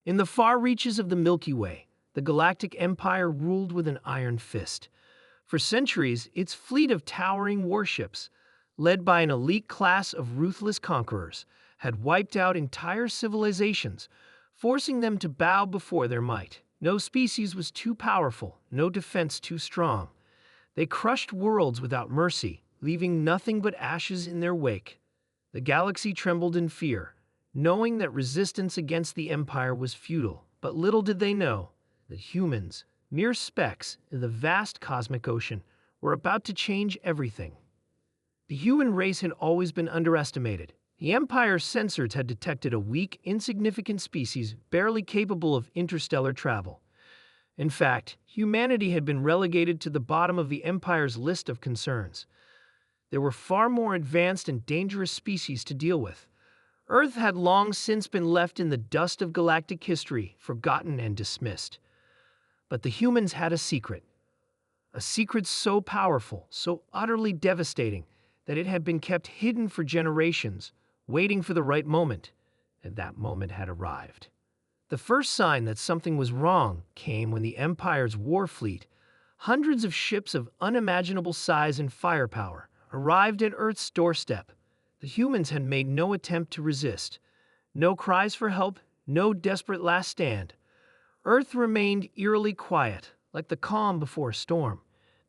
In the far reaches of the Milky Way, the Galactic Empire ruled with an iron fist. For centuries, its fleet of towering warships, led by an elite class of ruthless conquerors, had wiped out entire civilizations, forcing them to bow before their might. No species was too powerful, no defense too strong. They crushed worlds without mercy, leaving nothing but ashes in their wake. The galaxy trembled in fear, knowing that resistance against the Empire was futile. But little did they know that humans, mere specks in the vast cosmic ocean, were about to change everything. The human race had always been underestimated. The Empire's sensors had detected a weak, insignificant species barely capable of interstellar travel. In fact, humanity had been relegated to the bottom of the Empire's list of concerns. There were far more advanced and dangerous species to deal with. Earth had long since been left in the dust of galactic history, forgotten and dismissed. But the humans had a secret so powerful, so utterly devastating, that it had been kept hidden for generations, waiting for the right moment, and that moment had arrived. The first sign that something was wrong came when the Empire's war fleet, hundreds of ships of unimaginable size and firepower, arrived at Earth's doorstep. The humans had made no attempt to resist. No cries for help, no desperate last stand. Earth remained eerily quiet, like the calm before a storm.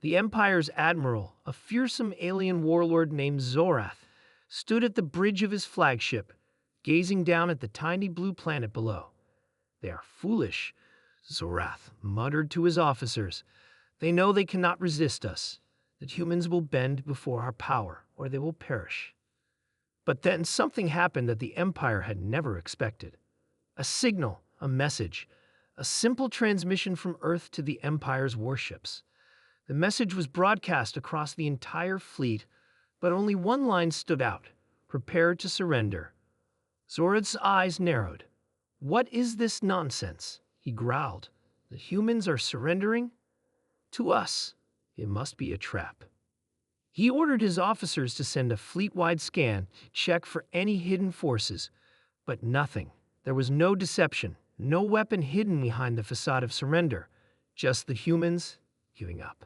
The Empire's admiral, a fearsome alien warlord named Zorath, stood at the bridge of his flagship, gazing down at the tiny blue planet below. "They are foolish," Zorath muttered to his officers. "They know they cannot resist us, that humans will bend before our power, or they will perish." But then something happened that the Empire had never expected. A signal, a message, a simple transmission from Earth to the Empire's warships. The message was broadcast across the entire fleet, but only one line stood out: "Prepare to surrender." Zorath's eyes narrowed. "What is this nonsense?" he growled. "The humans are surrendering? To us. It must be a trap." He ordered his officers to send a fleet-wide scan, check for any hidden forces, but nothing. There was no deception, no weapon hidden behind the facade of surrender, just the humans giving up.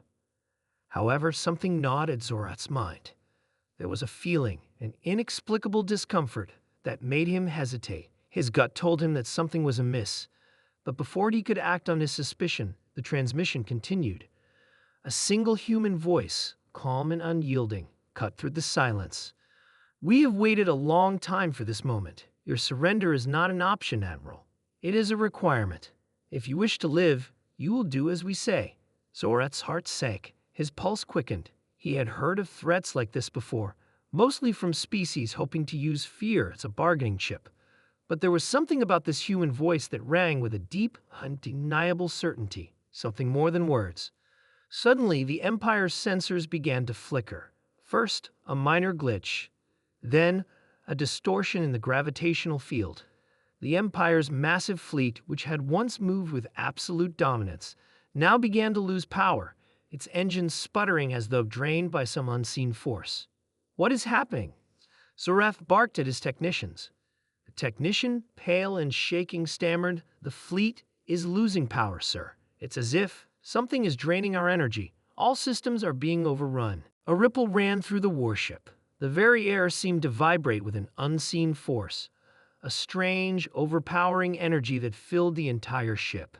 However, something gnawed at Zorath's mind. There was a feeling, an inexplicable discomfort, that made him hesitate. His gut told him that something was amiss, but before he could act on his suspicion, the transmission continued. A single human voice, calm and unyielding, cut through the silence. "We have waited a long time for this moment. Your surrender is not an option, Admiral. It is a requirement. If you wish to live, you will do as we say." Zorath's heart sank. His pulse quickened. He had heard of threats like this before, mostly from species hoping to use fear as a bargaining chip. But there was something about this human voice that rang with a deep, undeniable certainty, something more than words. Suddenly, the Empire's sensors began to flicker. First, a minor glitch. Then, a distortion in the gravitational field. The Empire's massive fleet, which had once moved with absolute dominance, now began to lose power, its engines sputtering as though drained by some unseen force. "What is happening?" Zorath barked at his technicians. The technician, pale and shaking, stammered, "The fleet is losing power, sir. It's as if something is draining our energy. All systems are being overrun." A ripple ran through the warship. The very air seemed to vibrate with an unseen force, a strange, overpowering energy that filled the entire ship.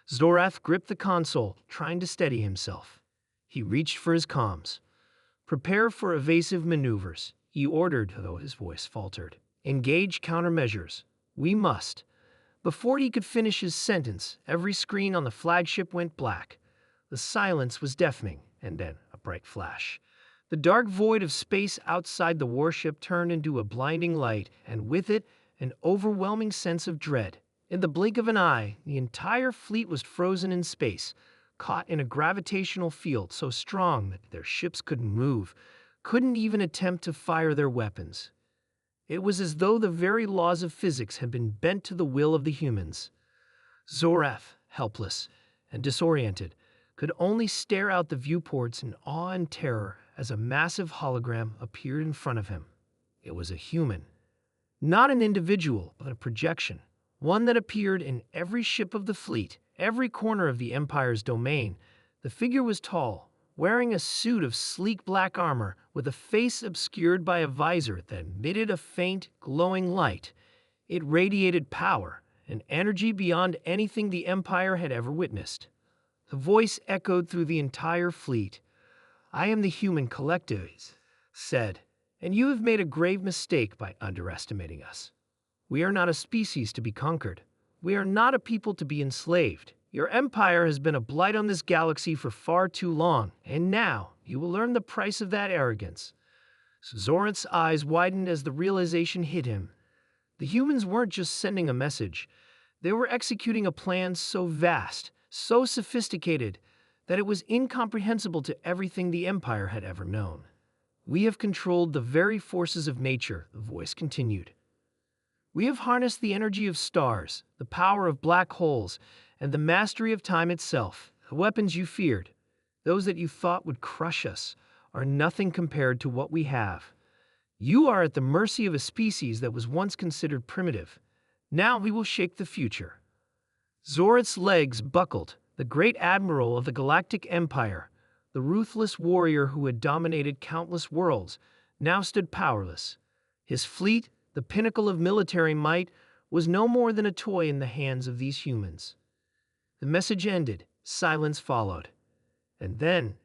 Zorath gripped the console, trying to steady himself. He reached for his comms. "Prepare for evasive maneuvers," he ordered, though his voice faltered. "Engage countermeasures. We must." Before he could finish his sentence, every screen on the flagship went black. The silence was deafening, and then a bright flash. The dark void of space outside the warship turned into a blinding light, and with it, an overwhelming sense of dread. In the blink of an eye, the entire fleet was frozen in space, caught in a gravitational field so strong that their ships couldn't move, couldn't even attempt to fire their weapons. It was as though the very laws of physics had been bent to the will of the humans. Zorath, helpless and disoriented, could only stare out the viewports in awe and terror as a massive hologram appeared in front of him. It was a human. Not an individual, but a projection. one that appeared in every ship of the fleet, every corner of the Empire's domain. The figure was tall, wearing a suit of sleek black armor with a face obscured by a visor that emitted a faint, glowing light. It radiated power and energy beyond anything the Empire had ever witnessed. The voice echoed through the entire fleet. "I am the human collective," said, "and you have made a grave mistake by underestimating us. We are not a species to be conquered. We are not a people to be enslaved. Your empire has been a blight on this galaxy for far too long, and now you will learn the price of that arrogance." Zoranth's eyes widened as the realization hit him. The humans weren't just sending a message. They were executing a plan so vast, so sophisticated, that it was incomprehensible to everything the Empire had ever known. "We have controlled the very forces of nature," the voice continued. "We have harnessed the energy of stars, the power of black holes, and the mastery of time itself. The weapons you feared, those that you thought would crush us, are nothing compared to what we have. You are at the mercy of a species that was once considered primitive. Now we will shake the future." Zorath's legs buckled. The great admiral of the Galactic Empire, the ruthless warrior who had dominated countless worlds, now stood powerless. His fleet, the pinnacle of military might, was no more than a toy in the hands of these humans. The message ended. Silence followed. And then,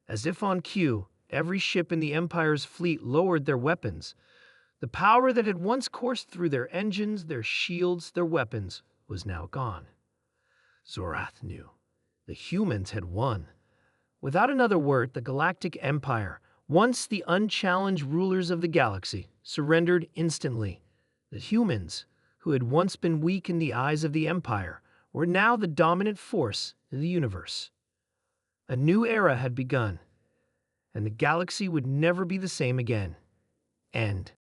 as if on cue, every ship in the Empire's fleet lowered their weapons. The power that had once coursed through their engines, their shields, their weapons, was now gone. Zorath knew. The humans had won. Without another word, the Galactic Empire, once the unchallenged rulers of the galaxy, surrendered instantly. The humans, who had once been weak in the eyes of the Empire, were now the dominant force in the universe. A new era had begun, and the galaxy would never be the same again. End.